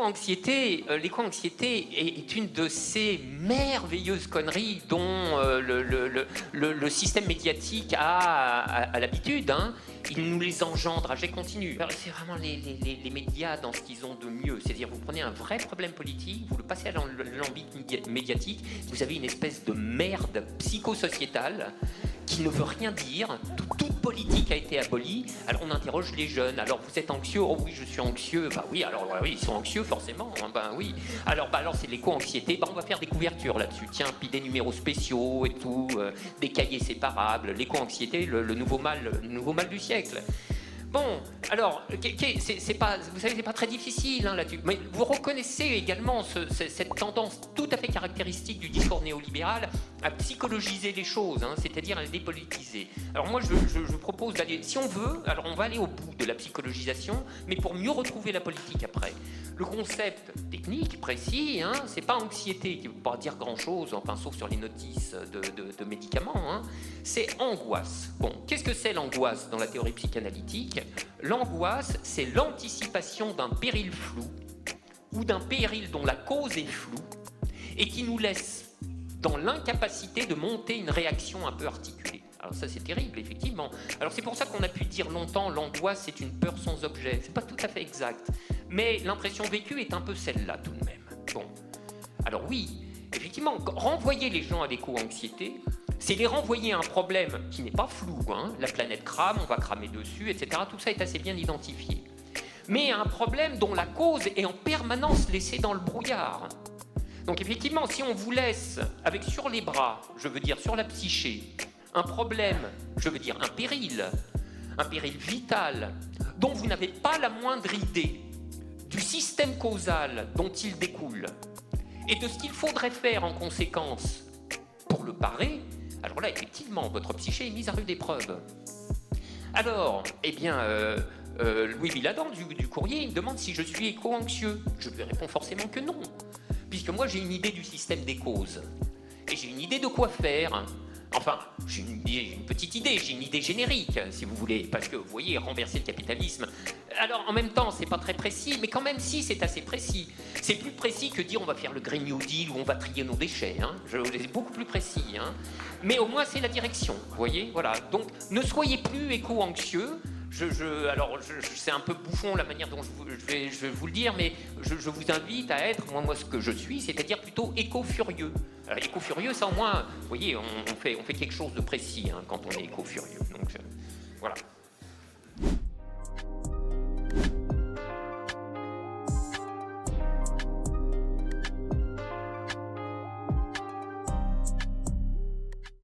l'éco-anxiété est une de ces merveilleuses conneries dont le système médiatique a l'habitude. Hein. Il nous les engendre à jet continu. C'est vraiment les médias dans ce qu'ils ont de mieux. C'est-à-dire, vous prenez un vrai problème politique, vous le passez à l'alambic médiatique, vous avez une espèce de merde psychosociétale qui ne veut rien dire. Toute politique a été abolie. Alors on interroge les jeunes. Alors vous êtes anxieux? Oh oui, je suis anxieux. Bah oui, alors oui, ils sont anxieux forcément. Ben oui. Alors c'est l'éco-anxiété. On va faire des couvertures là-dessus. Tiens, puis des numéros spéciaux et tout, des cahiers séparables. L'éco-anxiété, le nouveau mal du siècle. Bon, alors, c'est pas, vous savez, c'est pas très difficile hein, là-dessus. Mais vous reconnaissez également cette tendance tout à fait caractéristique du discours néolibéral à psychologiser les choses, hein, c'est-à-dire à les dépolitiser. Alors moi, je propose d'aller, si on veut, alors on va aller au bout de la psychologisation, mais pour mieux retrouver la politique après. Le concept technique, précis, hein, c'est pas anxiété, qui ne veut pas dire grand-chose, enfin, sauf sur les notices de médicaments, hein, c'est angoisse. Bon, qu'est-ce que c'est l'angoisse dans la théorie psychanalytique? L'angoisse, c'est l'anticipation d'un péril flou ou d'un péril dont la cause est floue et qui nous laisse dans l'incapacité de monter une réaction un peu articulée. Alors ça c'est terrible effectivement. Alors c'est pour ça qu'on a pu dire longtemps l'angoisse c'est une peur sans objet. C'est pas tout à fait exact, mais l'impression vécue est un peu celle-là tout de même. Bon, alors oui, effectivement, renvoyer les gens à l'éco-anxiété, c'est les renvoyer à un problème qui n'est pas flou, hein. La planète crame, on va cramer dessus, etc. Tout ça est assez bien identifié. Mais à un problème dont la cause est en permanence laissée dans le brouillard. Donc effectivement, si on vous laisse avec sur les bras, je veux dire sur la psyché, un problème, je veux dire un péril vital, dont vous n'avez pas la moindre idée du système causal dont il découle, et de ce qu'il faudrait faire en conséquence pour le parer, alors là, effectivement, votre psyché est mise à rude épreuve. Alors, eh bien, Louis Billadan du Courrier, il me demande si je suis éco-anxieux. Je lui réponds forcément que non, puisque moi, j'ai une idée du système des causes. Et j'ai une idée de quoi faire. Enfin, j'ai une petite idée, j'ai une idée générique, si vous voulez, parce que, vous voyez, renverser le capitalisme. Alors, en même temps, c'est pas très précis, mais quand même, si, c'est assez précis. C'est plus précis que dire on va faire le Green New Deal ou on va trier nos déchets. Hein. C'est beaucoup plus précis. Hein. Mais au moins, c'est la direction, vous voyez, voilà. Donc, ne soyez plus éco-anxieux. Alors, c'est un peu bouffon la manière dont je vais vous le dire, mais je vous invite à être, moi ce que je suis, c'est-à-dire plutôt éco-furieux. Alors, éco-furieux, ça au moins, vous voyez, on fait quelque chose de précis hein, quand on est éco-furieux. Donc, voilà.